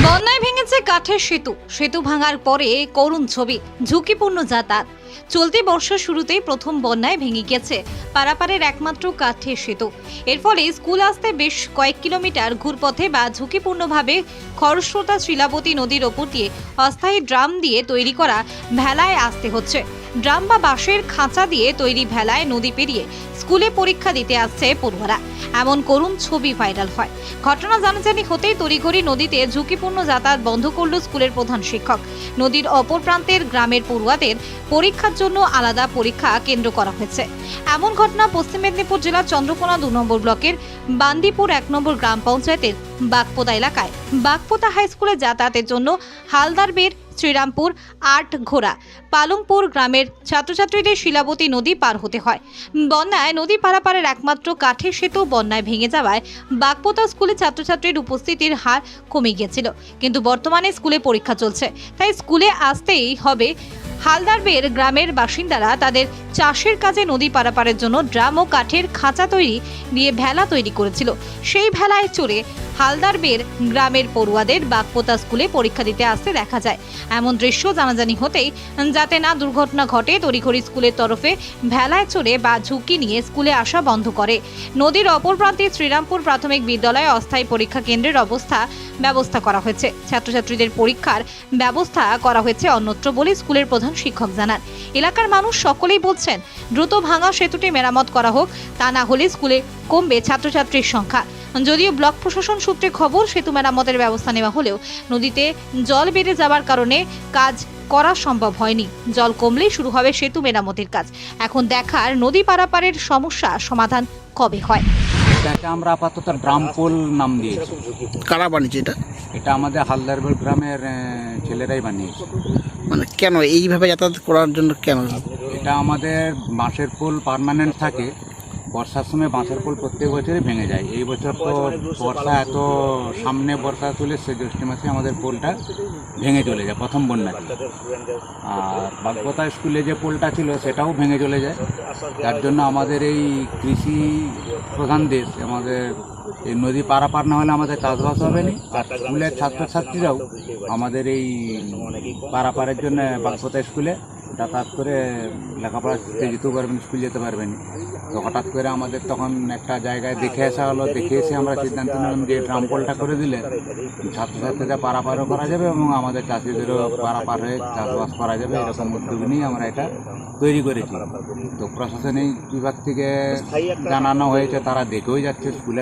বন্যায় ভেঙেছে কাঠের সেতু। সেতু ভাঙার পরে করুণ ছবি, ঝুঁকিপূর্ণ যাতায়াত। চলতি বর্ষার শুরুতেই প্রথম বন্যায় ভেঙে গেছে পারাপারের একমাত্র কাঠের সেতু। এর ফলে স্কুল আসতে বেশ কয়েক কিলোমিটার ঘুরপথে বা ঝুঁকিপূর্ণভাবে খরস্রোতা শিলাবতী নদীর ওপর দিয়ে অস্থায়ী ড্রাম দিয়ে তৈরি করা ভেলায় আসতে হচ্ছে। ড্রাম বা বাঁশের খাঁচা দিয়ে তৈরি ভেলায় নদী পেরিয়ে স্কুলে পরীক্ষা দিতে আসছে পড়ুয়ারা। এমন করুণ ছবি ভাইরাল হয়। ঘটনা জানাজানি হতেই তড়িঘড়ি নদীতে ঝুঁকিপূর্ণ যাতায়াত বন্ধ করল স্কুলের প্রধান শিক্ষক। নদীর অপর প্রান্তের গ্রামের পড়ুয়াদের পরীক্ষার জন্য আলাদা পরীক্ষা কেন্দ্র করা হয়েছে। এমন ঘটনা পশ্চিম মেদিনীপুর জেলার চন্দ্রকোনা 2 নম্বর ব্লকের বান্দিপুর 1 নম্বর গ্রাম পঞ্চায়েতের বাগপোতা এলাকায়। বাগপোতা হাই স্কুলে যাতায়াতের জন্য হালদারবের, শ্রীরামপুর, আটঘোড়া, পালংপুর গ্রামের ছাত্রছাত্রীদের শিলাবতী নদী পার হতে হয়। বন্যায় নদী পারাপারের একমাত্র কাঠের সেতু বন্যায় ভেঙে যাওয়ায় বাগপোতা স্কুলে ছাত্রছাত্রীর উপস্থিতির হার কমে গিয়েছিল, কিন্তু বর্তমানে স্কুলে পরীক্ষা চলছে, তাই স্কুলে আসতেই হবে। হালদারবের গ্রামের বাসিন্দারা তাদের চাষের কাজে নদী পারাপারের জন্য ড্রাম ও কাঠের খাঁচা তৈরি দিয়ে ভেলা তৈরি করেছিল। সেই ভেলায় চড়ে হালদারবের গ্রামের পড়ুয়াদের বাগপোতা স্কুলে পরীক্ষা দিতে আসতে দেখা যায়। এমন দৃশ্য জানাজানি হতেই যাতে না দুর্ঘটনা ঘটে, তড়িঘড়ি স্কুলের তরফে ভেলায় চড়ে বা ঝুঁকি নিয়ে স্কুলে আসা বন্ধ করে। নদীর অপর প্রান্তে শ্রীরামপুর প্রাথমিক বিদ্যালয়ে অস্থায়ী পরীক্ষা কেন্দ্রের ব্যবস্থা করা হয়েছে। ছাত্রছাত্রীদের পরীক্ষার ব্যবস্থা করা হয়েছে অন্যত্র বলে স্কুলের প্রধান শিক্ষক জানান। এলাকার মানুষ সকলেই বলছেন দ্রুত ভাঙা সেতুটি মেরামত করা হোক, তা না হলে স্কুলে কমবে ছাত্রছাত্রীর সংখ্যা। যদিও ব্লক প্রশাসন সূত্রে খবর, সেতু মেরামতের ব্যবস্থা নেওয়া হলেও নদীতে জল বেড়ে যাওয়ার কারণে কাজ করা সম্ভব হয়নি। জল কমলেই শুরু হবে সেতু মেরামতের কাজ। এখন দেখার নদী পারাপারের সমস্যা সমাধান কবে হয়। এটাকে আমরা আপাতত ড্রাম পোল নাম দিয়েছি। কারা বানিয়েছে এটা? এটা আমাদের হালদারবেল গ্রামের ছেলেরাই বানিয়েছে। মানে কেন এইভাবে যাতায়াত করার জন্য কেন? এটা আমাদের বাঁশের পোল পার্মানেন্ট থাকে। বর্ষার সময় বাঁশের পোল প্রত্যেক বছরই ভেঙে যায়। এই বছর তো বর্ষা সামনে বর্ষা চলে এসছে, জ্যৈষ্ঠ মাসে আমাদের পোলটা ভেঙে চলে যায় প্রথম বন্যাতে। আর বাগপোতা স্কুলে যে পোলটা ছিল সেটাও ভেঙে চলে যায়। যার জন্য আমাদের এই কৃষি প্রধান দেশ, আমাদের এই নদী পারাপার না হলে আমাদের চাষবাস হবে না। আর স্কুলের ছাত্রছাত্রীরাও আমাদের এই পারাপারের জন্য বাগপোতা স্কুলে যাতায়াত করে লেখাপড়া শিখতে যেতেও পারবেন, স্কুল যেতে পারবেন। তো হঠাৎ করে আমাদের তখন একটা জায়গায় দেখে আসা হলো। দেখে এসে আমরা সিদ্ধান্ত নিলাম যে ড্রাম পোলটা করে দিলে ছাত্রছাত্রীরা পারাপারও করা যাবে এবং আমাদের চাষিদেরও পারাপার হয়ে চাষবাস করা যাবে। এরকম উদ্যোগ নিয়ে আমরা এটা তৈরি করেছি। তো প্রশাসনিক বিভাগ থেকে জানানো হয়েছে, তারা দেখেও যাচ্ছে স্কুলে।